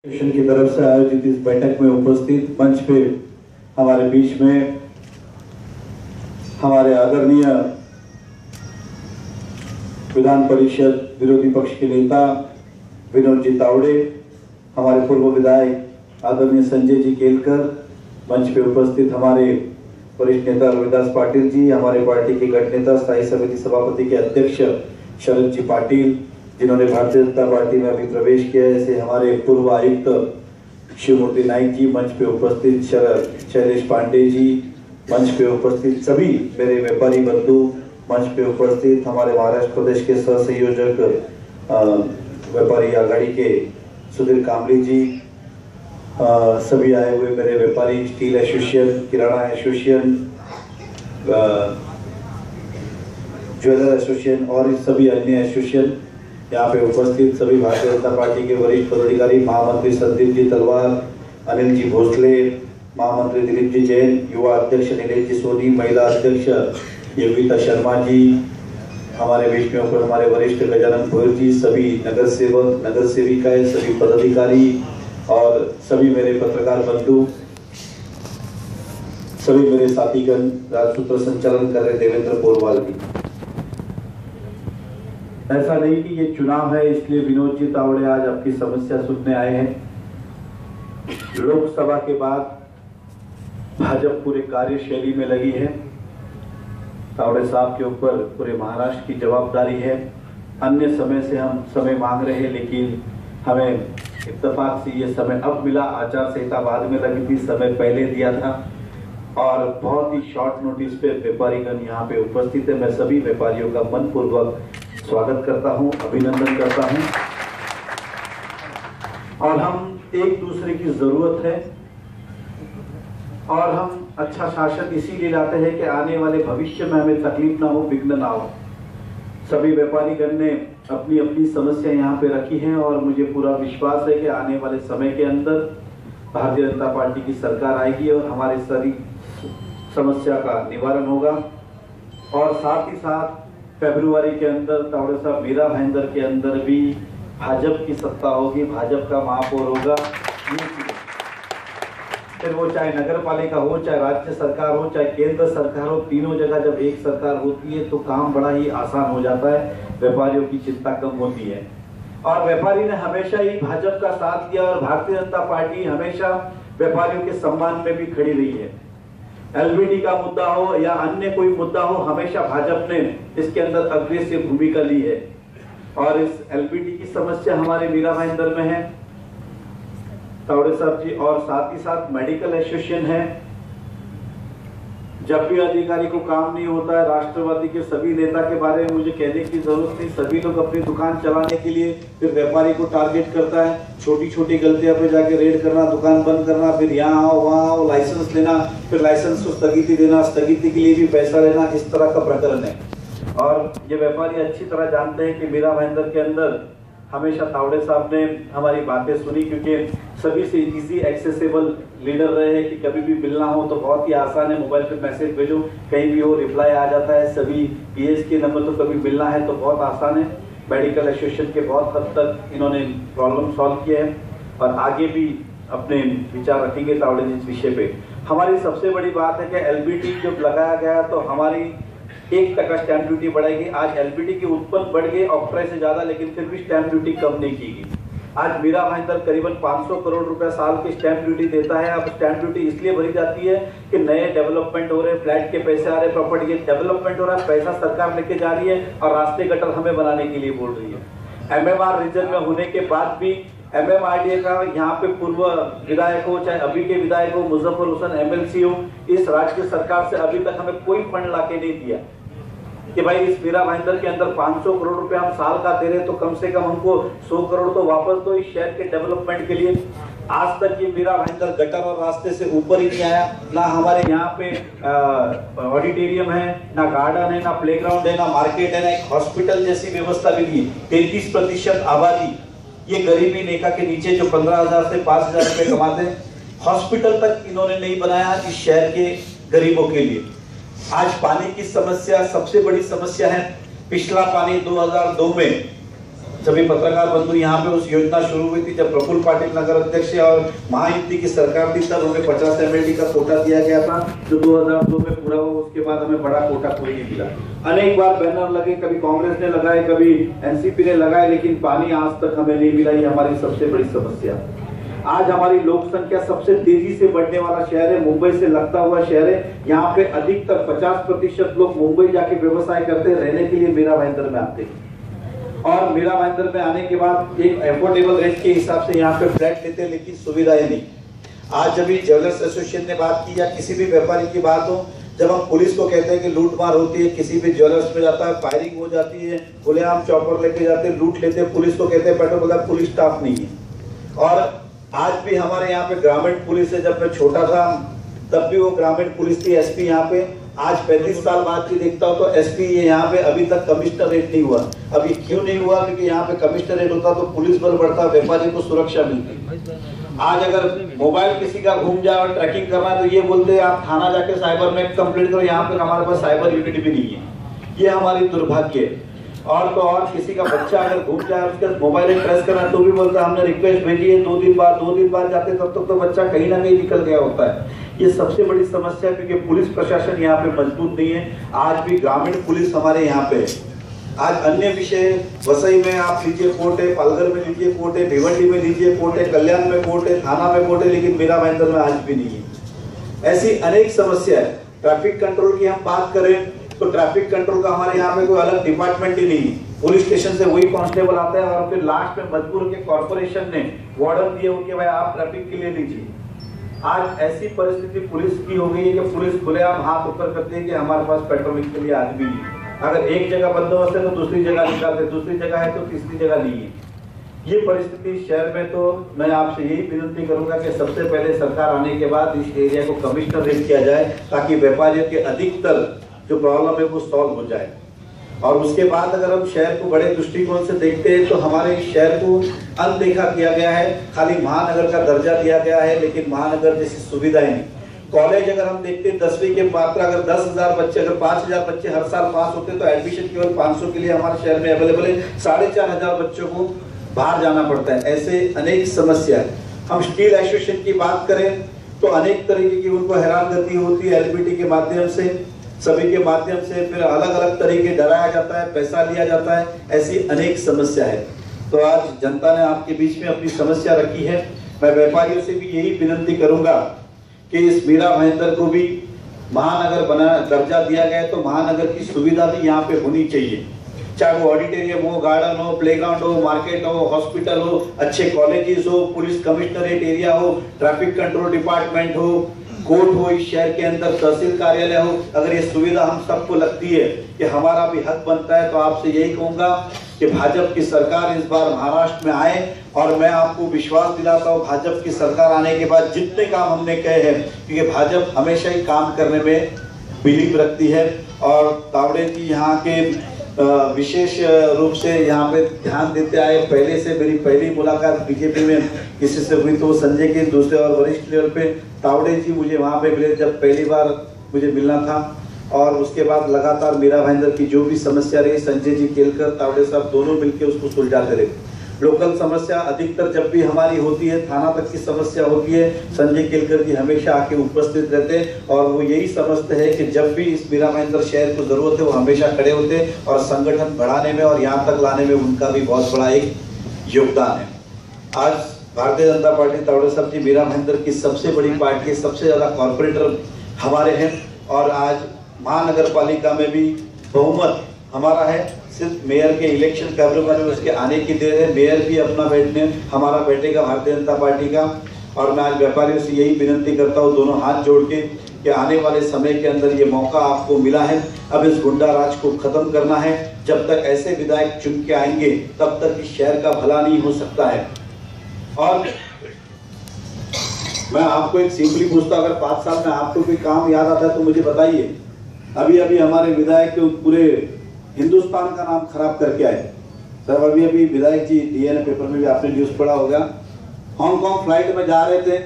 की तरफ से आयोजित इस बैठक में उपस्थित मंच पे हमारे बीच में हमारे आदरणीय विधान परिषद विरोधी पक्ष के नेता विनोद जी तावड़े, हमारे पूर्व विधायक आदरणीय संजय जी केलकर, मंच पे उपस्थित हमारे वरिष्ठ नेता रविदास पाटिल जी, हमारे पार्टी के गठ नेता स्थायी समिति सभापति के अध्यक्ष शरद जी पाटिल जिन्होंने भारतीय जनता पार्टी में अभी प्रवेश किया है, ऐसे हमारे पूर्व आयुक्त शिवमूर्ति नाइक जी, मंच पे उपस्थित शैलेश पांडे जी, मंच पे उपस्थित सभी मेरे व्यापारी बंधु, मंच पे उपस्थित हमारे महाराष्ट्र प्रदेश के सह संयोजक व्यापारी आघाड़ी के सुधीर कामली जी, सभी आए हुए मेरे व्यापारी स्टील एसोसिएशन, किराना एसोसिएशन, ज्वेलर एसोसिएशन और सभी अन्य एसोसिएशन, यहाँ पे उपस्थित सभी भारतीय जनता पार्टी के वरिष्ठ पदाधिकारी, महामंत्री संदीप जी तलवार, अनिल जी भोसले, महामंत्री दिलीप जी जैन, युवा अध्यक्ष नीलेश जी सोनी, महिला अध्यक्ष योगिता शर्मा जी, हमारे बीच में ऊपर हमारे वरिष्ठ गजानन भोर जी, सभी नगर सेवक, नगर सेविकाएं, सभी पदाधिकारी और सभी मेरे पत्रकार बंधु, सभी मेरे साथीगण, राजसूत्र संचालन कर रहे देवेंद्र पोरवाल भी। ऐसा नहीं कि ये चुनाव है इसलिए विनोद जी तावड़े आज आपकी समस्या सुनने आए हैं। लोकसभा के बाद भाजपा पूरे कार्यशैली में लगी है। तावड़े साहब के ऊपर पूरे महाराष्ट्र की जवाबदारी है। अन्य समय से हम समय मांग रहे हैं, लेकिन हमें इत्तेफाक से ये समय अब मिला। आचार संहिता बाद में लगी थी, समय पहले दिया था और बहुत ही शॉर्ट नोटिस पे व्यापारीगण यहाँ पे उपस्थित है। मैं सभी व्यापारियों का मनपूर्वक स्वागत करता हूँ, अभिनंदन करता हूँ। और हम एक दूसरे की जरूरत है और हम अच्छा शासन इसीलिए लाते हैं कि आने वाले भविष्य में हमें तकलीफ ना हो, विघ्न ना हो। सभी व्यापारीगण ने अपनी अपनी समस्या यहाँ पे रखी हैं और मुझे पूरा विश्वास है कि आने वाले समय के अंदर भारतीय जनता पार्टी की सरकार आएगी और हमारी सारी समस्या का निवारण होगा। और साथ ही साथ फरवरी के अंदर तावड़े साहब मीरा भाईंदर के अंदर भी भाजपा की सत्ता होगी, भाजपा का महापौर होगा। फिर वो चाहे नगर पालिका हो, चाहे राज्य सरकार हो, चाहे केंद्र सरकार हो, तीनों जगह जब एक सरकार होती है तो काम बड़ा ही आसान हो जाता है, व्यापारियों की चिंता कम होती है। और व्यापारी ने हमेशा ही भाजपा का साथ दिया और भारतीय जनता पार्टी हमेशा व्यापारियों के सम्मान में भी खड़ी रही है। एलबीटी का मुद्दा हो या अन्य कोई मुद्दा हो, हमेशा भाजपा ने इसके अंदर अग्रेसिव भूमिका ली है। और इस एलबीटी की समस्या हमारे मीरा भाईंदर में है तावड़े साहब जी, और साथ ही साथ मेडिकल एसोसिएशन है। जब भी अधिकारी को काम नहीं होता है, राष्ट्रवादी के सभी नेता के बारे में मुझे कहने की जरूरत नहीं, सभी लोग अपनी दुकान चलाने के लिए फिर व्यापारी को टारगेट करता है। छोटी छोटी गलतियां पे जाके रेड करना, दुकान बंद करना, फिर यहाँ आओ वहाँ आओ, लाइसेंस लेना, फिर लाइसेंस को स्थगिति देना, स्थगिति के लिए भी पैसा लेना, इस तरह का प्रकरण है। और ये व्यापारी अच्छी तरह जानते हैं कि मीरा भाईंदर के अंदर हमेशा तावड़े साहब ने हमारी बातें सुनी, क्योंकि सभी से इजी एक्सेसिबल लीडर रहे हैं कि कभी भी मिलना हो तो बहुत ही आसान है, मोबाइल पे मैसेज भेजो, कहीं भी हो रिप्लाई आ जाता है। सभी पीएस के नंबर, तो कभी मिलना है तो बहुत आसान है। मेडिकल एसोसिएशन के बहुत हद तक इन्होंने प्रॉब्लम सॉल्व किए हैं और आगे भी अपने विचार रखेंगे तावड़े जी इस विषय पे। हमारी सबसे बड़ी बात है कि एलबीटी जब लगाया गया तो हमारी 1% स्टैंप ड्यूटी बढ़ेगी। आज एलबीटी की उत्पन्न बढ़ गई ऑक्ट्राई से ज्यादा, लेकिन फिर भी स्टैंप ड्यूटी कम नहीं की गई। आज मीरा भाईंदर करीबन 500 करोड़ रुपए साल की स्टैंप ड्यूटी देता है। अब स्टैंप ड्यूटी इसलिए भरी जाती है कि नए डेवलपमेंट हो रहे, फ्लैट के पैसे आ रहे, प्रॉपर्टी के डेवलपमेंट हो रहा है, पैसा सरकार लेके जा रही है और रास्ते गटर हमें बनाने के लिए बोल रही है। एमएमआर रीजन में होने के बाद भी एमएमआरडीए का यहाँ पे पूर्व विधायक हो, चाहे अभी के विधायक हो, मुजफ्फर हुसैन एमएलसी हो, इस राज्य सरकार से अभी तक हमें कोई फंड लाके नहीं दिया कि भाई इस मीरा भाईंदर के अंदर 500 करोड़ रुपए हम साल का दे रहे तो कम से कम हमको 100 करोड़ तो वापस दो इस शहर के डेवलपमेंट के लिए। आज तक ये मीरा भाईंदर गटर और रास्ते से ऊपर ही नहीं आया। ना हमारे यहाँ पे ऑडिटोरियम है, ना गार्डन है, ना प्लेग्राउंड है, ना मार्केट है, ना एक हॉस्पिटल जैसी व्यवस्था भी नहीं। 33% आबादी ये गरीबी रेखा के नीचे जो 15,000 से 5,000 रुपए कमाते हैं, हॉस्पिटल तक इन्होंने नहीं बनाया इस शहर के गरीबों के लिए। आज पानी की समस्या सबसे बड़ी समस्या है। पिछला पानी 2002 में सभी पत्रकार बंधु यहाँ पे उस योजना शुरू हुई थी जब प्रफुल्ल पाटिल नगर अध्यक्ष और महायुति की सरकार थी, तब हमें 50 MLD का कोटा दिया गया था जो 2002 में पूरा हुआ। उसके बाद हमें बड़ा कोटा कोई नहीं मिला। अनेक बार बैनर लगे, कभी कांग्रेस ने लगाए, कभी एनसीपी ने लगाए, लेकिन पानी आज तक हमें नहीं मिला। ये हमारी सबसे बड़ी समस्या। आज हमारी लोक संख्या सबसे तेजी से बढ़ने वाला शहर है, मुंबई से लगता हुआ शहर है। यहाँ पे अधिकतर 50% लोग मुंबई जाके व्यवसाय करते हैं, रहने के लिए मीरा भाईंदर में आते हैं। और मीरा भाईंदर में आने के बाद एक एफोर्डेबल रेट के हिसाब से यहाँ पे फ्लैट लेते हैं, लेकिन सुविधाएं नहीं। आज अभी ज्वेलर्स एसोसिएशन ने बात की या किसी भी व्यापारी की बात हो, जब हम पुलिस को कहते हैं कि लूटमार होती है, किसी भी ज्वेलर्स में जाता है, फायरिंग हो जाती है, खुलेआम चॉपर लेके जाते हैं, लूट लेते हैं, पुलिस को कहते हैं पेट्रोल का पुलिस स्टाफ नहीं है। और आज भी हमारे यहाँ पे ग्रामीण पुलिस है। जब मैं छोटा था तब भी वो ग्रामीण पुलिस थी, एसपी यहाँ पे। आज 35 साल बाद भी देखता हूँ तो एसपी यहाँ पे अभी तक कमिश्नरेट नहीं हुआ। अभी क्यों नहीं हुआ? क्योंकि यहाँ पे कमिश्नरेट होता तो पुलिस बल बढ़ता, व्यापारी को सुरक्षा मिलती। आज अगर मोबाइल किसी का घूम जाए और ट्रैकिंग करना है तो ये बोलते हैं आप थाना जाके साइबर में कंप्लेंट करो। यहाँ पे हमारे पास साइबर यूनिट भी नहीं है। ये हमारी दुर्भाग्य है। और तो और किसी का बच्चा अगर घूम जाए, उसका मोबाइल ट्रेस करना तो भी बोलता है हमने रिक्वेस्ट भेजी है, 2 दिन बाद जाते तब तक तो बच्चा कहीं ना कहीं निकल गया होता है। ये सबसे बड़ी समस्या है, क्योंकि पुलिस प्रशासन यहाँ पे मजबूत नहीं है। आज भी ग्रामीण पुलिस हमारे यहाँ पे है। आज अन्य विषय, वसई में आप लीजिए कोर्ट है, पालघर में लीजिए कोर्ट है, भिवंडी में लीजिए कोर्ट है, कल्याण में कोर्ट है, थाना में कोर्ट है, लेकिन मीरा भाईंदर में आज भी नहीं है। ऐसी अनेक समस्या है। ट्रैफिक कंट्रोल की हम बात करें तो ट्रैफिक कंट्रोल का हमारे यहाँ पे कोई अलग डिपार्टमेंट ही नहीं है। पुलिस स्टेशन से वही कांस्टेबल आता है और फिर लास्ट में मजबूर के कॉर्पोरेशन ने वार्डन दिए हो कि भाई आप ट्रैफिक के लिए लीजिए। आज ऐसी परिस्थिति पुलिस की हो गई है कि पुलिस खुलेआम हाथ ऊपर करती है कि हमारे पास पेट्रोलिंग के लिए आदमी नहीं है। अगर एक जगह बंदोबस्त है तो दूसरी जगह निकालते, दूसरी जगह है तो तीसरी जगह नहीं है। ये परिस्थिति शहर में, तो मैं आपसे यही विनती करूंगा कि सबसे पहले सरकार आने के बाद इस एरिया को कमिश्नरेट किया जाए, ताकि व्यापारियों के अधिकतर जो प्रॉब्लम है वो सॉल्व हो जाए। और उसके बाद अगर हम शहर को बड़े दृष्टिकोण से देखते हैं तो हमारे शहर को अनदेखा किया गया है। खाली महानगर का दर्जा दिया गया है, लेकिन महानगर जैसी सुविधाएं नहीं। कॉलेज अगर हम देखते हैं 10वीं के मात्रा, अगर 10,000 बच्चे, अगर 5,000 बच्चे हर साल पास होते तो एडमिशन केवल 500 के लिए हमारे शहर में अवेलेबल है। 4,500 बच्चों को बाहर जाना पड़ता है। ऐसे अनेक समस्या है। हम स्टील एसोसिएशन की बात करें तो अनेक तरीके की उनको हैरानगति होती है। एलपीटी के माध्यम से, सभी के माध्यम से फिर अलग अलग तरीके डराया जाता है, पैसा लिया जाता है। ऐसी अनेक समस्या है। तो आज जनता ने आपके बीच में अपनी समस्या रखी है। मैं व्यापारियों से भी यही विनती करूंगा कि इस मीरा भाईंदर को भी महानगर बना दर्जा दिया गया है तो महानगर की सुविधा भी यहाँ पे होनी चाहिए। चाहे वो ऑडिटोरियम हो, गार्डन हो, प्लेग्राउंड हो, मार्केट हो, हॉस्पिटल हो, अच्छे कॉलेजेस हो, पुलिस कमिश्नरेट एरिया हो, ट्रैफिक कंट्रोल डिपार्टमेंट हो, कोर्ट हो, इस शहर के अंदर तहसील कार्यालय हो। अगर ये सुविधा हम सबको लगती है कि हमारा भी हक बनता है, तो आपसे यही कहूंगा कि भाजपा की सरकार इस बार महाराष्ट्र में आए। और मैं आपको विश्वास दिलाता हूँ भाजपा की सरकार आने के बाद जितने काम हमने कहे हैं, क्योंकि भाजपा हमेशा ही काम करने में बिलीव रखती है। और तावड़े जी यहाँ के विशेष रूप से यहाँ पे ध्यान देते आए। पहले से मेरी पहली मुलाकात बीजेपी में किसी से हुई तो संजय के दूसरे और वरिष्ठ लेवल पे तावड़े जी मुझे वहाँ पे मिले जब पहली बार मुझे मिलना था। और उसके बाद लगातार मीरा भाईंदर की जो भी समस्या रही, संजय जी केलकर, तावड़े साहब दोनों मिलकर उसको सुलझाते रहे। लोकल समस्या अधिकतर जब भी हमारी होती है, थाना तक की समस्या होती है, संजय केलकर जी हमेशा आके उपस्थित रहते हैं। और वो यही समझते हैं कि जब भी इस मीरा भाईंदर शहर को जरूरत है वो हमेशा खड़े होते हैं। और संगठन बढ़ाने में और यहाँ तक लाने में उनका भी बहुत बड़ा एक योगदान है। आज भारतीय जनता पार्टी, तावड़े साहब जी मीरा भाईंदर की सबसे बड़ी पार्टी है, सबसे ज्यादा कॉर्पोरेटर हमारे हैं। और आज महानगर पालिका में भी बहुमत हमारा है। सिर्फ मेयर के इलेक्शन फरवरी में उसके आने की देर है। मेयर भी अपना बैठने हमारा बैठेगा भारतीय जनता पार्टी का। और मैं आज व्यापारियों से यही विनती करता हूँ दोनों हाथ जोड़ के कि आने वाले समय के अंदर ये मौका आपको मिला है। अब इस गुंडा राज को खत्म करना है। जब तक ऐसे विधायक चुन के आएंगे तब तक इस शहर का भला नहीं हो सकता है। और मैं आपको एक सिंपली पूछता, अगर 5 साल में आपको कोई काम याद आता है तो मुझे बताइए। अभी अभी हमारे विधायक पूरे हिंदुस्तान का नाम खराब करके आए सर। अभी अभी विधायक जी डीएनए पेपर में भी आपने न्यूज पढ़ा होगा, हांगकांग फ्लाइट में जा रहे थे,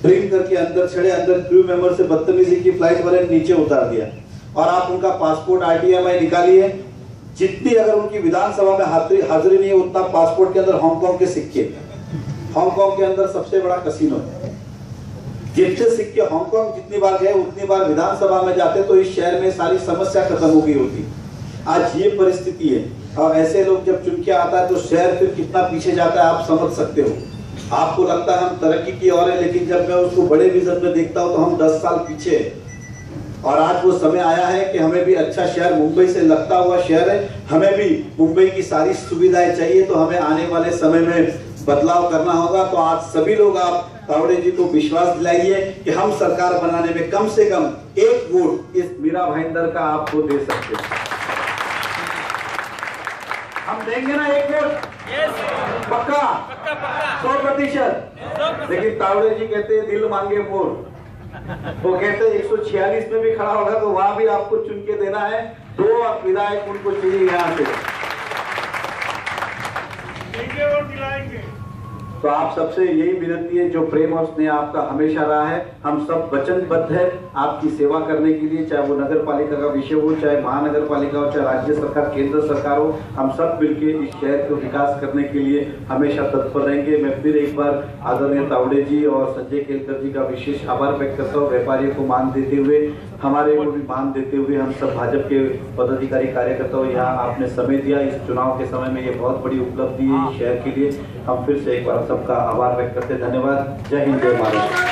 ड्रिंक करके अंदर चढ़े, अंदर क्रू मेंबर से बदतमीजी की, फ्लाइट वाले नीचे उतार दिया। और आप उनका पासपोर्ट RTI निकालिए, जितनी अगर उनकी विधानसभा में हाजिरी नहीं है उतना पासपोर्ट के अंदर हांगकांग के सिक्के। हांगकांग के अंदर सबसे बड़ा कसिनो है। जितने सिक्के हांगकांग जितनी बार गए उतनी बार विधानसभा में जाते तो इस शहर में सारी समस्या खत्म हो गई होती। आज ये परिस्थिति है और ऐसे लोग जब चुन के आता है तो शहर फिर कितना पीछे जाता है आप समझ सकते हो। आपको लगता है हम तरक्की की ओर है, लेकिन जब मैं उसको बड़े विजन में देखता हूँ तो हम 10 साल पीछे हैं। और आज वो समय आया है कि हमें भी अच्छा शहर, मुंबई से लगता हुआ शहर है, हमें भी मुंबई की सारी सुविधाएं चाहिए। तो हमें आने वाले समय में बदलाव करना होगा। तो आज सभी लोग आप तावड़े जी को विश्वास दिलाइए कि हम सरकार बनाने में कम से कम 1 वोट इस मीरा भाईंदर का आपको दे सकते हैं। हम देंगे ना 1 वोट? पक्का 100%। लेकिन तावड़े जी कहते हैं दिल मांगे वोट। वो कहते हैं 146 में भी खड़ा होगा तो वहां भी आपको चुन के देना है। 2 विधायक उनको चाहिए यहाँ से। वोट दिलाएंगे। तो आप सबसे यही विनती है, जो प्रेम और स्नेह आपका हमेशा रहा है, हम सब वचनबद्ध है आपकी सेवा करने के लिए। चाहे वो नगर पालिका का विषय हो, चाहे महानगर पालिका हो, चाहे राज्य सरकार, केंद्र सरकार हो, हम सब मिलके इस शहर को विकास करने के लिए हमेशा तत्पर रहेंगे। मैं फिर एक बार आदरणीय तावड़े जी और संजय केलकर जी का विशेष आभार व्यक्त करता हूँ। व्यापारियों को मान देते हुए, हमारे को भी मान देते हुए, हम सब भाजपा के पदाधिकारी कार्यकर्ताओं यहाँ आपने समय दिया इस चुनाव के समय में, ये बहुत बड़ी उपलब्धि है इस शहर के लिए। हम फिर से एक बार सबका आभार व्यक्त करते हैं। धन्यवाद। जय हिंद, जय भारत।